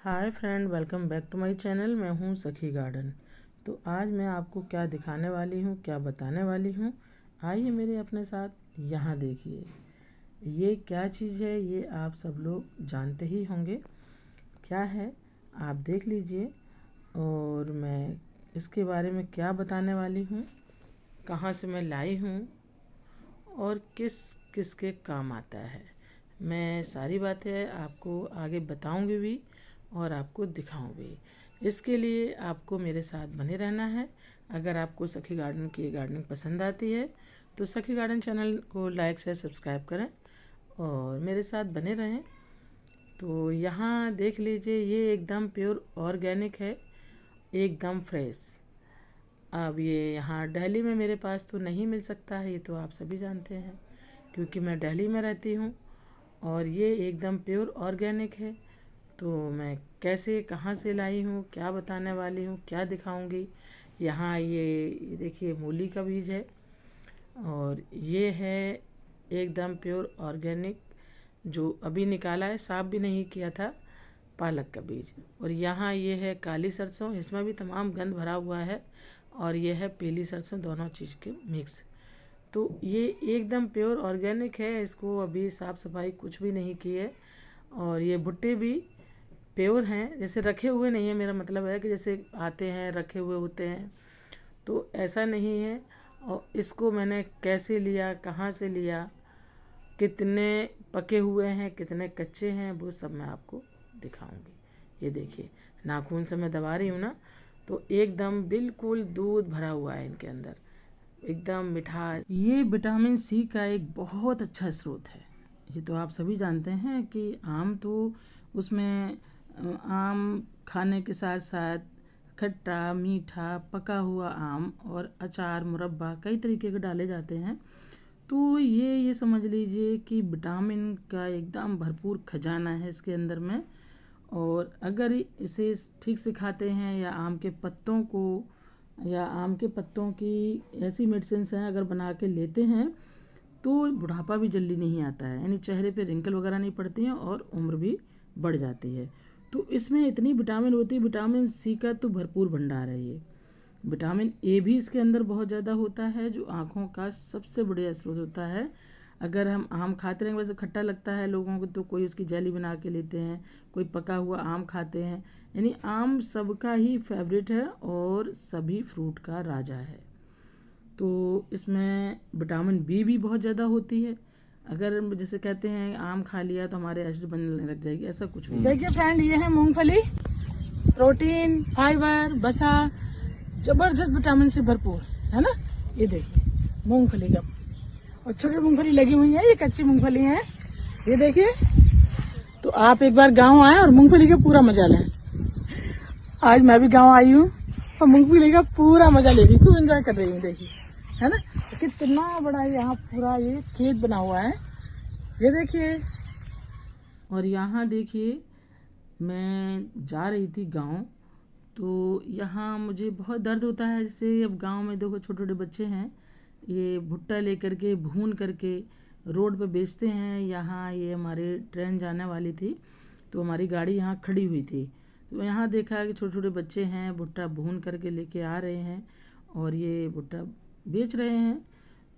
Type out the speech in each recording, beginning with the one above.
Hi friend, welcome back to my channel. मैं हूँ सखी गार्डन। तो आज मैं आपको क्या दिखाने वाली हूँ, क्या बताने वाली हूँ, आइए मेरे अपने साथ। यहाँ देखिए, ये क्या चीज़ है, ये आप सब लोग जानते ही होंगे। क्या है आप देख लीजिए, और मैं इसके बारे में क्या बताने वाली हूँ, कहाँ से मैं लाई हूँ और किस किस के काम आता है। मैं सारी बातें आपको आगे बताऊंगी भी और आपको दिखाऊंगी। इसके लिए आपको मेरे साथ बने रहना है। अगर आपको सखी गार्डन की गार्डनिंग पसंद आती है तो सखी गार्डन चैनल को लाइक शेयर सब्सक्राइब करें और मेरे साथ बने रहें। तो यहाँ देख लीजिए, ये एकदम प्योर ऑर्गेनिक है, एकदम फ्रेश। अब ये यहाँ दिल्ली में मेरे पास तो नहीं मिल सकता है, ये तो आप सभी जानते हैं क्योंकि मैं दिल्ली में रहती हूँ। और ये एकदम प्योर ऑर्गेनिक है। तो मैं कैसे कहाँ से लाई हूँ, क्या बताने वाली हूँ, क्या दिखाऊंगी। यहाँ ये देखिए, मूली का बीज है, और ये है एकदम प्योर ऑर्गेनिक जो अभी निकाला है, साफ भी नहीं किया था, पालक का बीज। और यहाँ ये है काली सरसों, इसमें भी तमाम गंध भरा हुआ है। और ये है पीली सरसों, दोनों चीज़ के मिक्स। तो ये एकदम प्योर ऑर्गेनिक है, इसको अभी साफ़ सफाई कुछ भी नहीं की है। और ये भुट्टे भी प्योर हैं, जैसे रखे हुए नहीं है। मेरा मतलब है कि जैसे आते हैं रखे हुए होते हैं, तो ऐसा नहीं है। और इसको मैंने कैसे लिया, कहाँ से लिया, कितने पके हुए हैं, कितने कच्चे हैं, वो सब मैं आपको दिखाऊंगी। ये देखिए, नाखून से मैं दबा रही हूँ ना, तो एकदम बिल्कुल दूध भरा हुआ है इनके अंदर, एकदम मिठास। ये विटामिन सी का एक बहुत अच्छा स्रोत है। ये तो आप सभी जानते हैं कि आम तो उसमें आम खाने के साथ साथ खट्टा मीठा पका हुआ आम और अचार मुरब्बा कई तरीके के डाले जाते हैं। तो ये समझ लीजिए कि विटामिन का एकदम भरपूर खजाना है इसके अंदर में। और अगर इसे ठीक से खाते हैं, या आम के पत्तों को, या आम के पत्तों की ऐसी मेडिसिन हैं अगर बना के लेते हैं, तो बुढ़ापा भी जल्दी नहीं आता है, यानी चेहरे पे रिंकल वगैरह नहीं पड़ती हैं और उम्र भी बढ़ जाती है। तो इसमें इतनी विटामिन होती है, विटामिन सी का तो भरपूर भंडार है ये। विटामिन ए भी इसके अंदर बहुत ज़्यादा होता है, जो आँखों का सबसे बढ़िया स्रोत होता है। अगर हम आम खाते रहेंगे, वैसे खट्टा लगता है लोगों को, तो कोई उसकी जेली बना के लेते हैं, कोई पका हुआ आम खाते हैं। यानी आम सबका ही फेवरेट है और सभी फ्रूट का राजा है। तो इसमें विटामिन बी भी बहुत ज़्यादा होती है। अगर जैसे कहते हैं आम खा लिया तो हमारे एसिड बनने लग जाएगी, ऐसा कुछ भी। देखिए फ्रेंड, ये है मूंगफली, प्रोटीन, फाइबर, वसा, जबरदस्त विटामिन से भरपूर है ना। ये देखिए मूंगफली का, और छोटी मूंगफली लगी हुई है, ये कच्ची मूंगफली है। ये देखिए, तो आप एक बार गांव आए और मूंगफली का पूरा मजा लें। आज मैं भी गांव आई हूँ और मूंगफली का पूरा मजा ले रही, खूब एंजॉय कर रही हूँ। देखिए है ना, तो कितना बड़ा यहाँ पूरा ये खेत बना हुआ है, ये देखिए। और यहाँ देखिए, मैं जा रही थी गांव, तो यहाँ मुझे बहुत दर्द होता है। जैसे अब गांव में देखो, छोटे छोटे बच्चे हैं, ये भुट्टा लेकर के भून करके रोड पे बेचते हैं। यहाँ ये हमारे ट्रेन जाने वाली थी, तो हमारी गाड़ी यहाँ खड़ी हुई थी, तो यहाँ देखा कि छोटे छोटे बच्चे हैं, भुट्टा भून करके लेके आ रहे हैं और ये भुट्टा बेच रहे हैं।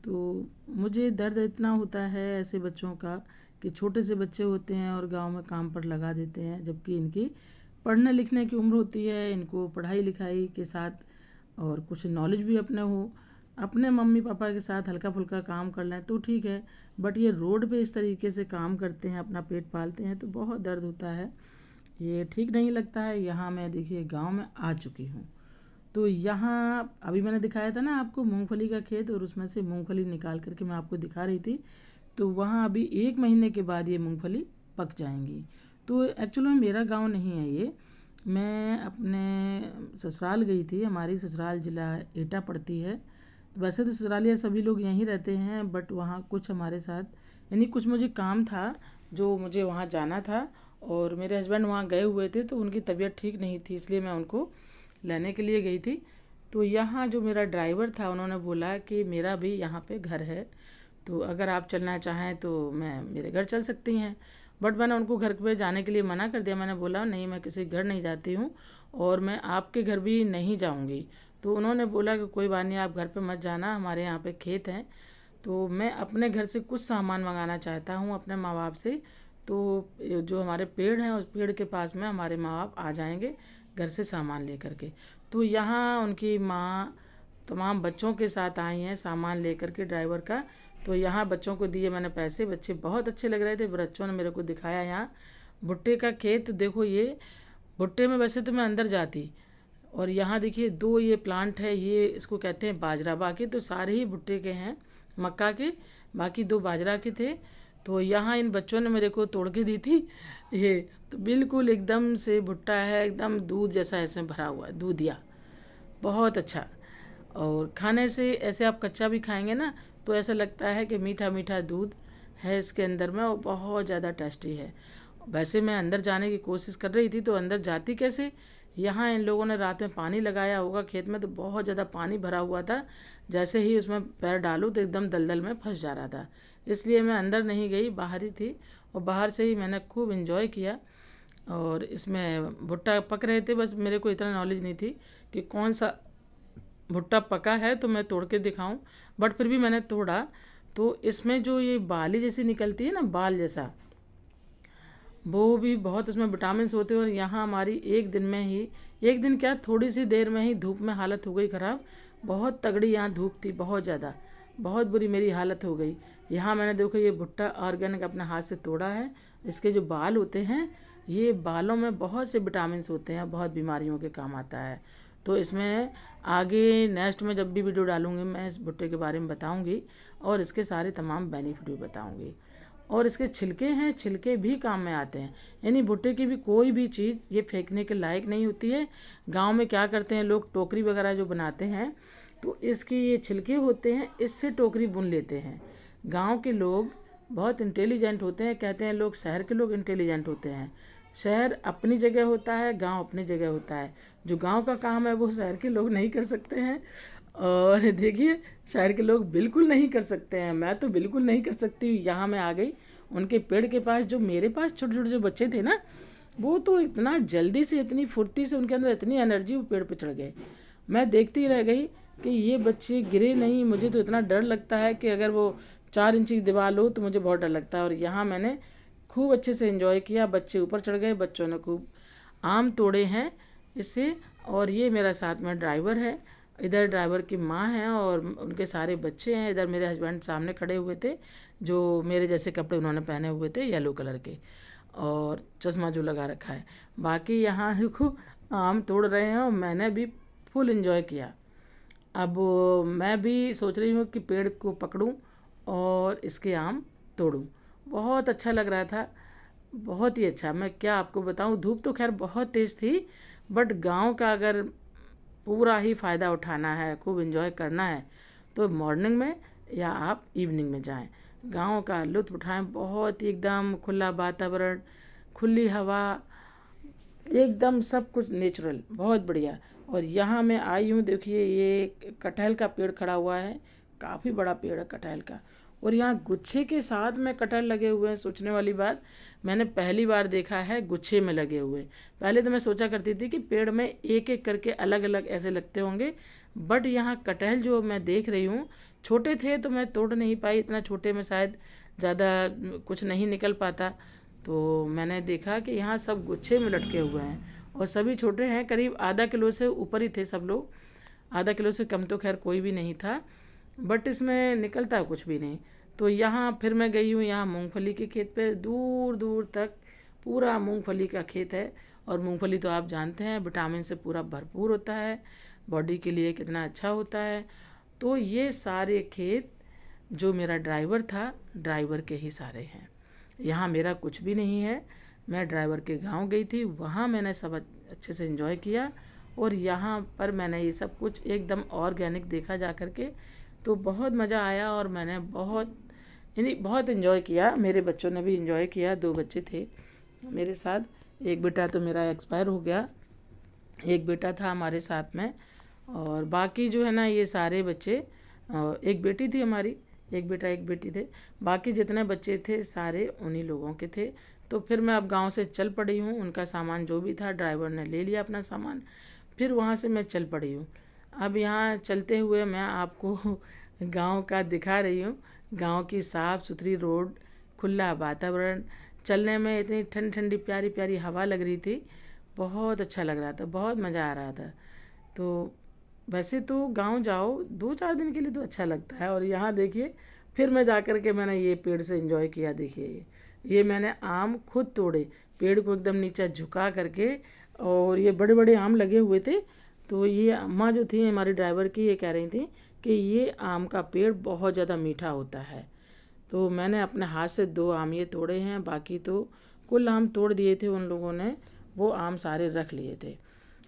तो मुझे दर्द इतना होता है ऐसे बच्चों का, कि छोटे से बच्चे होते हैं और गांव में काम पर लगा देते हैं, जबकि इनकी पढ़ने लिखने की उम्र होती है, इनको पढ़ाई लिखाई के साथ और कुछ नॉलेज भी अपने हो, अपने मम्मी पापा के साथ हल्का फुल्का काम कर लें तो ठीक है। बट ये रोड पे इस तरीके से काम करते हैं, अपना पेट पालते हैं, तो बहुत दर्द होता है, ये ठीक नहीं लगता है। यहाँ मैं देखिए गांव में आ चुकी हूँ। तो यहाँ अभी मैंने दिखाया था ना आपको मूंगफली का खेत, और उसमें से मूंगफली निकाल करके मैं आपको दिखा रही थी। तो वहाँ अभी 1 महीने के बाद ये मूंगफली पक जाएंगी। तो एक्चुअली में मेरा गांव नहीं है ये, मैं अपने ससुराल गई थी। हमारी ससुराल ज़िला एटा पड़ती है। वैसे तो ससुरालिया सभी लोग यहीं रहते हैं, बट वहाँ कुछ हमारे साथ, यानी कुछ मुझे काम था जो मुझे वहाँ जाना था, और मेरे हस्बैंड वहाँ गए हुए थे, तो उनकी तबीयत ठीक नहीं थी, इसलिए मैं उनको लेने के लिए गई थी। तो यहाँ जो मेरा ड्राइवर था, उन्होंने बोला कि मेरा भी यहाँ पे घर है, तो अगर आप चलना चाहें तो मैं मेरे घर चल सकती हैं। बट मैंने उनको घर पे जाने के लिए मना कर दिया। मैंने बोला नहीं, मैं किसी घर नहीं जाती हूँ और मैं आपके घर भी नहीं जाऊँगी। तो उन्होंने बोला कि कोई बात नहीं, आप घर पे मत जाना, हमारे यहाँ पे खेत हैं। तो मैं अपने घर से कुछ सामान मंगाना चाहता हूँ अपने माँ बाप से। तो जो हमारे पेड़ हैं उस पेड़ के पास में हमारे माँ बाप आ जाएंगे घर से सामान लेकर के। तो यहाँ उनकी माँ तमाम बच्चों के साथ आई हैं सामान लेकर के ड्राइवर का। तो यहाँ बच्चों को दिए मैंने पैसे, बच्चे बहुत अच्छे लग रहे थे। बच्चों ने मेरे को दिखाया यहाँ भुट्टे का खेत देखो। ये भुट्टे में वैसे तो मैं अंदर जाती, और यहाँ देखिए 2 ये प्लांट है, ये इसको कहते हैं बाजरा। बाकी तो सारे ही भुट्टे के हैं, मक्का के, बाकी 2 बाजरा के थे। तो यहाँ इन बच्चों ने मेरे को तोड़ के दी थी ये। तो बिल्कुल एकदम से भुट्टा है, एकदम दूध जैसा इसमें भरा हुआ है, दूधिया, बहुत अच्छा। और खाने से ऐसे आप कच्चा भी खाएंगे ना तो ऐसा लगता है कि मीठा मीठा दूध है इसके अंदर में, और बहुत ज़्यादा टेस्टी है। वैसे मैं अंदर जाने की कोशिश कर रही थी, तो अंदर जाती कैसे, यहाँ इन लोगों ने रात में पानी लगाया होगा खेत में, तो बहुत ज़्यादा पानी भरा हुआ था। जैसे ही उसमें पैर डालूँ तो एकदम दलदल में फंस जा रहा था, इसलिए मैं अंदर नहीं गई, बाहर ही थी। और बाहर से ही मैंने खूब इन्जॉय किया। और इसमें भुट्टा पक रहे थे, बस मेरे को इतना नॉलेज नहीं थी कि कौन सा भुट्टा पका है तो मैं तोड़ के दिखाऊं, बट फिर भी मैंने तोड़ा। तो इसमें जो ये बाली जैसी निकलती है ना, बाल जैसा, वो भी बहुत उसमें विटामिन होते हैं। और यहाँ हमारी एक दिन में ही, एक दिन क्या, थोड़ी सी देर में ही धूप में हालत हो गई ख़राब। बहुत तगड़ी यहाँ धूप थी, बहुत ज़्यादा, बहुत बुरी मेरी हालत हो गई। यहाँ मैंने देखो ये भुट्टा ऑर्गेनिक अपने हाथ से तोड़ा है। इसके जो बाल होते हैं, ये बालों में बहुत से विटामिन होते हैं, बहुत बीमारियों के काम आता है। तो इसमें आगे नेक्स्ट में जब भी वीडियो डालूंगी मैं इस भुट्टे के बारे में बताऊंगी, और इसके सारे तमाम बेनिफिट भी बताऊंगी। और इसके छिलके हैं, छिलके भी काम में आते हैं। यानी भुट्टे की भी कोई भी चीज़ ये फेंकने के लायक नहीं होती है। गांव में क्या करते हैं लोग, टोकरी वगैरह जो बनाते हैं, तो इसकी ये छिलके होते हैं, इससे टोकरी बुन लेते हैं। गांव के लोग बहुत इंटेलिजेंट होते हैं, कहते हैं लोग शहर के लोग इंटेलिजेंट होते हैं। शहर अपनी जगह होता है, गांव अपनी जगह होता है। जो गांव का काम है वो शहर के लोग नहीं कर सकते हैं, और देखिए शहर के लोग बिल्कुल नहीं कर सकते हैं। मैं तो बिल्कुल नहीं कर सकती। यहाँ मैं आ गई उनके पेड़ के पास, जो मेरे पास छोटे छोटे जो बच्चे थे ना, वो तो इतना जल्दी से, इतनी फुर्ती से, उनके अंदर इतनी एनर्जी, वो पेड़ पे चढ़ गए। मैं देखती रह गई कि ये बच्चे गिरे नहीं। मुझे तो इतना डर लगता है कि अगर वो 4 इंच की दीवार हो तो मुझे बहुत डर लगता है। और यहाँ मैंने खूब अच्छे से एंजॉय किया। बच्चे ऊपर चढ़ गए, बच्चों ने खूब आम तोड़े हैं इससे। और ये मेरा साथ में ड्राइवर है, इधर ड्राइवर की माँ है और उनके सारे बच्चे हैं। इधर मेरे हस्बैंड सामने खड़े हुए थे, जो मेरे जैसे कपड़े उन्होंने पहने हुए थे, येलो कलर के, और चश्मा जो लगा रखा है। बाकी यहाँ देखो आम तोड़ रहे हैं, और मैंने भी फुल एंजॉय किया। अब मैं भी सोच रही हूँ कि पेड़ को पकड़ूँ और इसके आम तोड़ूँ। बहुत अच्छा लग रहा था, बहुत ही अच्छा। मैं क्या आपको बताऊँ, धूप तो खैर बहुत तेज़ थी, बट गांव का अगर पूरा ही फ़ायदा उठाना है, खूब एंजॉय करना है, तो मॉर्निंग में या आप इवनिंग में जाएं, गांव का लुत्फ़ उठाएं। बहुत ही एकदम खुला वातावरण, खुली हवा, एकदम सब कुछ नेचुरल, बहुत बढ़िया। और यहाँ मैं आई हूँ, देखिए ये कटहल का पेड़ खड़ा हुआ है, काफ़ी बड़ा पेड़ है कटहल का। और यहाँ गुच्छे के साथ में कटहल लगे हुए हैं। सोचने वाली बात, मैंने पहली बार देखा है गुच्छे में लगे हुए। पहले तो मैं सोचा करती थी कि पेड़ में एक एक करके अलग अलग ऐसे लगते होंगे, बट यहाँ कटहल जो मैं देख रही हूँ, छोटे थे तो मैं तोड़ नहीं पाई, इतना छोटे में शायद ज़्यादा कुछ नहीं निकल पाता। तो मैंने देखा कि यहाँ सब गुच्छे में लटके हुए हैं, और सभी छोटे हैं, करीब आधा किलो से ऊपर ही थे सब लोग। आधा किलो से कम तो खैर कोई भी नहीं था, बट इसमें निकलता कुछ भी नहीं। तो यहाँ फिर मैं गई हूँ, यहाँ मूंगफली के खेत पे, दूर दूर तक पूरा मूंगफली का खेत है। और मूंगफली तो आप जानते हैं विटामिन से पूरा भरपूर होता है, बॉडी के लिए कितना अच्छा होता है। तो ये सारे खेत जो मेरा ड्राइवर था, ड्राइवर के ही सारे हैं। यहाँ मेरा कुछ भी नहीं है। मैं ड्राइवर के गांव गई थी, वहाँ मैंने सब अच्छे से एंजॉय किया, और यहाँ पर मैंने ये सब कुछ एकदम ऑर्गेनिक देखा जा कर के, तो बहुत मज़ा आया। और मैंने बहुत एंजॉय किया। मेरे बच्चों ने भी एंजॉय किया। 2 बच्चे थे मेरे साथ, एक बेटा तो मेरा एक्सपायर हो गया, एक बेटा था हमारे साथ में, और बाकी जो है ना ये सारे बच्चे, एक बेटी थी हमारी, एक बेटा एक बेटी थे, बाकी जितने बच्चे थे सारे उन्हीं लोगों के थे। तो फिर मैं अब गांव से चल पड़ी हूँ। उनका सामान जो भी था ड्राइवर ने ले लिया अपना सामान, फिर वहाँ से मैं चल पड़ी हूँ। अब यहाँ चलते हुए मैं आपको गांव का दिखा रही हूँ। गांव की साफ़ सुथरी रोड, खुला वातावरण, चलने में इतनी ठंडी ठंडी प्यारी प्यारी हवा लग रही थी। बहुत अच्छा लग रहा था, बहुत मज़ा आ रहा था। तो वैसे तो गांव जाओ 2-4 दिन के लिए तो अच्छा लगता है। और यहाँ देखिए, फिर मैं जा कर के मैंने ये पेड़ से एंजॉय किया। देखिए ये मैंने आम खुद तोड़े, पेड़ को एकदम नीचे झुका करके, और ये बड़े बड़े आम लगे हुए थे। तो ये अम्मा जो थी हमारी ड्राइवर की, ये कह रही थी कि ये आम का पेड़ बहुत ज़्यादा मीठा होता है। तो मैंने अपने हाथ से 2 आम ये तोड़े हैं, बाकी तो कुल आम तोड़ दिए थे उन लोगों ने, वो आम सारे रख लिए थे।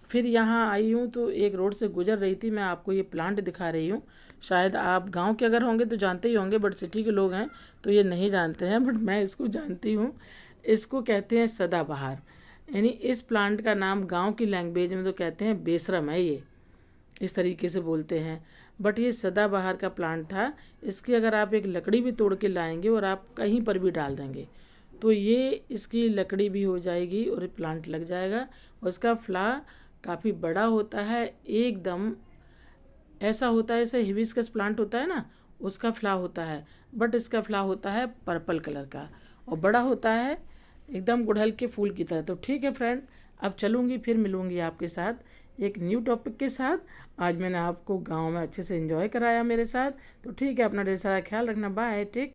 फिर यहाँ आई हूँ तो एक रोड से गुजर रही थी, मैं आपको ये प्लांट दिखा रही हूँ। शायद आप गांव के अगर होंगे तो जानते ही होंगे, बट सिटी के लोग हैं तो ये नहीं जानते हैं, बट मैं इसको जानती हूँ। इसको कहते हैं सदाबहार, यानी इस प्लांट का नाम गांव की लैंग्वेज में तो कहते हैं बेशरम है, ये इस तरीके से बोलते हैं। बट ये सदाबहार का प्लांट था। इसकी अगर आप एक लकड़ी भी तोड़ के लाएंगे और आप कहीं पर भी डाल देंगे तो ये इसकी लकड़ी भी हो जाएगी और प्लांट लग जाएगा। और इसका फ्ला काफ़ी बड़ा होता है, एकदम ऐसा होता है जैसे हिबिस्कस प्लांट होता है ना, उसका फ्ला होता है, बट इसका फ्ला होता है पर्पल कलर का और बड़ा होता है एकदम गुड़हल के फूल की तरह। तो ठीक है फ्रेंड, अब चलूँगी, फिर मिलूँगी आपके साथ एक न्यू टॉपिक के साथ। आज मैंने आपको गांव में अच्छे से एंजॉय कराया मेरे साथ। तो ठीक है, अपना ढेर सारा ख्याल रखना। Bye, take.